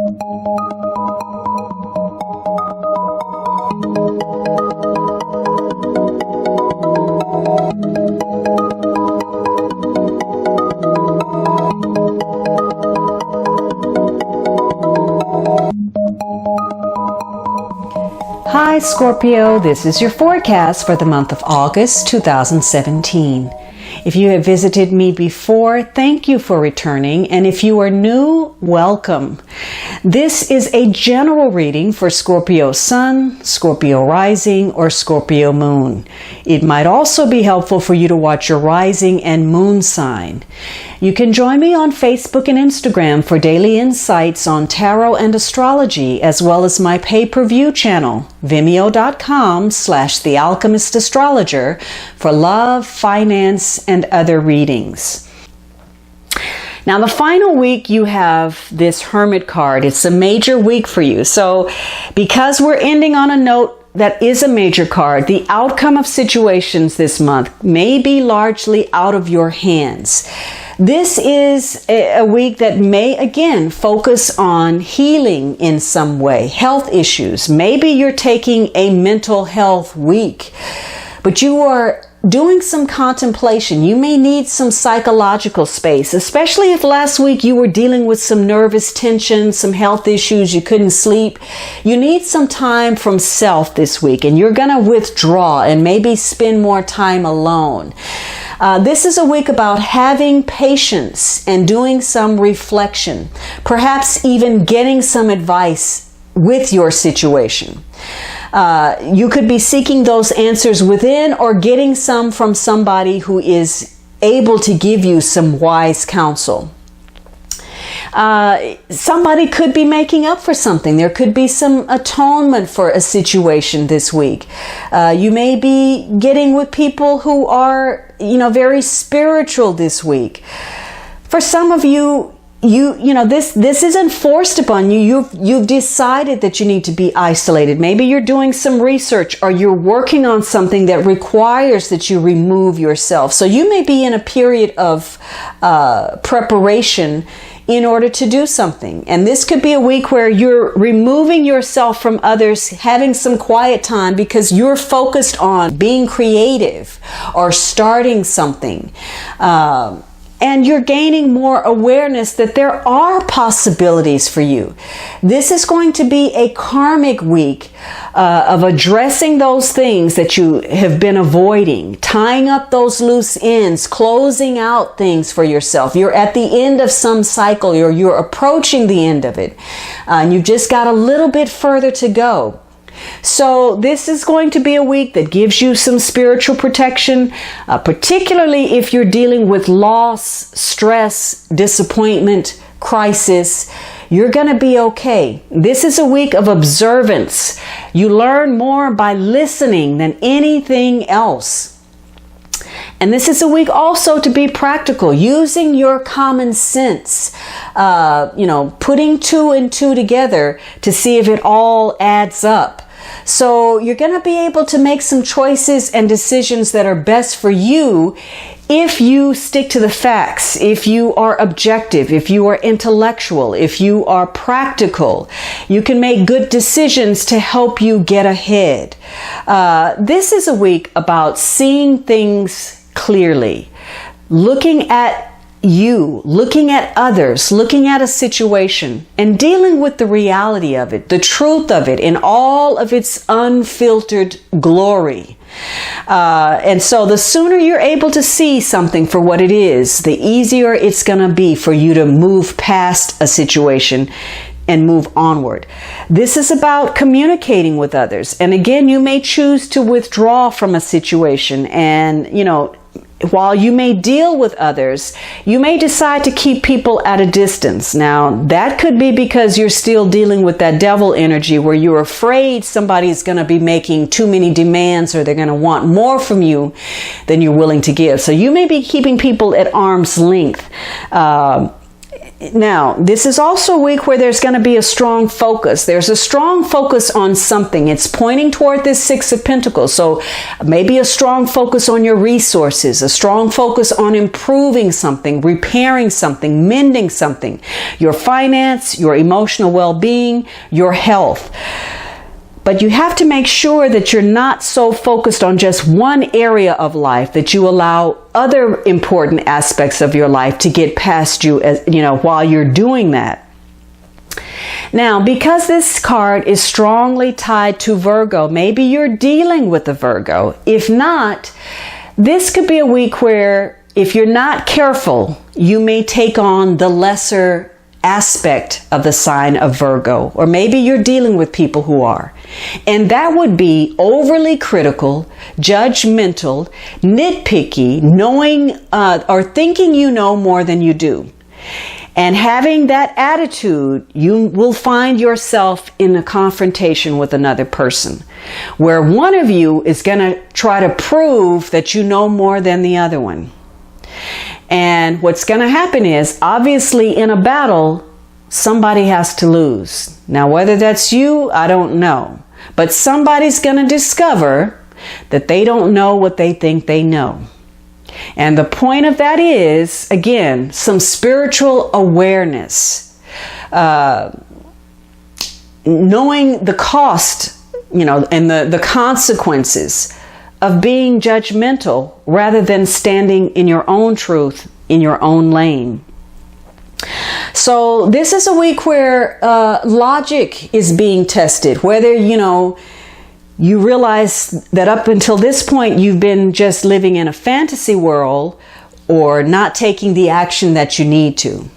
Hi Scorpio, this is your forecast for the month of August 2017. If you have visited me before, thank you for returning, and if you are new, welcome. This is a general reading for Scorpio Sun, Scorpio Rising, or Scorpio Moon. It might also be helpful for you to watch your rising and moon sign. You can join me on Facebook and Instagram for daily insights on tarot and astrology, as well as my pay-per-view channel, vimeo.com/The Alchemist Astrologer, for love, finance, and other readings. Now, the final week you have this Hermit card. It's a major week for you. So because we're ending on a note that is a major card, the outcome of situations this month may be largely out of your hands. This is a week that may, again, focus on healing in some way, health issues. Maybe you're taking a mental health week, but you are doing some contemplation. You may need some psychological space, especially if last week you were dealing with some nervous tension, some health issues, you couldn't sleep. You need some time from self this week, and you're going to withdraw and maybe spend more time alone. This is a week about having patience and doing some reflection, perhaps even getting some advice with your situation. You could be seeking those answers within or getting some from somebody who is able to give you some wise counsel. Somebody could be making up for something. There could be some atonement for a situation this week. You may be getting with people who are, very spiritual this week. For some of you, this isn't forced upon you. You've decided that you need to be isolated. Maybe you're doing some research or you're working on something that requires that you remove yourself. So you may be in a period of preparation in order to do something. And this could be a week where you're removing yourself from others, having some quiet time because you're focused on being creative or starting something. And you're gaining more awareness that there are possibilities for you. This is going to be a karmic week of addressing those things that you have been avoiding, tying up those loose ends, closing out things for yourself. You're at the end of some cycle, or you're approaching the end of it. And you've just got a little bit further to go. So this is going to be a week that gives you some spiritual protection, particularly if you're dealing with loss, stress, disappointment, crisis. You're going to be okay. This is a week of observance. You learn more by listening than anything else. And this is a week also to be practical, using your common sense, putting two and two together to see if it all adds up. So you're going to be able to make some choices and decisions that are best for you if you stick to the facts, if you are objective, if you are intellectual, if you are practical. You can make good decisions to help you get ahead. This is a week about seeing things clearly, looking at you, looking at others, looking at a situation, and dealing with the reality of it, the truth of it in all of its unfiltered glory. And so the sooner you're able to see something for what it is, the easier it's going to be for you to move past a situation and move onward. This is about communicating with others. And again, you may choose to withdraw from a situation, and, while you may deal with others, you may decide to keep people at a distance. Now, that could be because you're still dealing with that devil energy where you're afraid somebody's going to be making too many demands, or they're going to want more from you than you're willing to give. So you may be keeping people at arm's length. Now, this is also a week where there's going to be a strong focus. There's a strong focus on something. It's pointing toward this Six of Pentacles. So maybe a strong focus on your resources, a strong focus on improving something, repairing something, mending something, your finance, your emotional well-being, your health. But you have to make sure that you're not so focused on just one area of life that you allow other important aspects of your life to get past you, as you know, while you're doing that. Now, because this card is strongly tied to Virgo, maybe you're dealing with a Virgo. If not, this could be a week where, if you're not careful, you may take on the lesser aspect of the sign of Virgo, or maybe you're dealing with people who are. And that would be overly critical, judgmental, nitpicky, knowing or thinking you know more than you do. And having that attitude, you will find yourself in a confrontation with another person, where one of you is going to try to prove that you know more than the other one. And what's going to happen is, obviously in a battle, somebody has to lose. Now, whether that's you, I don't know. But somebody's going to discover that they don't know what they think they know. And the point of that is, again, some spiritual awareness. Knowing the cost, you know, and the consequences of being judgmental rather than standing in your own truth, in your own lane. So this is a week where logic is being tested. Whether, you know, you realize that up until this point you've been just living in a fantasy world or not taking the action that you need to.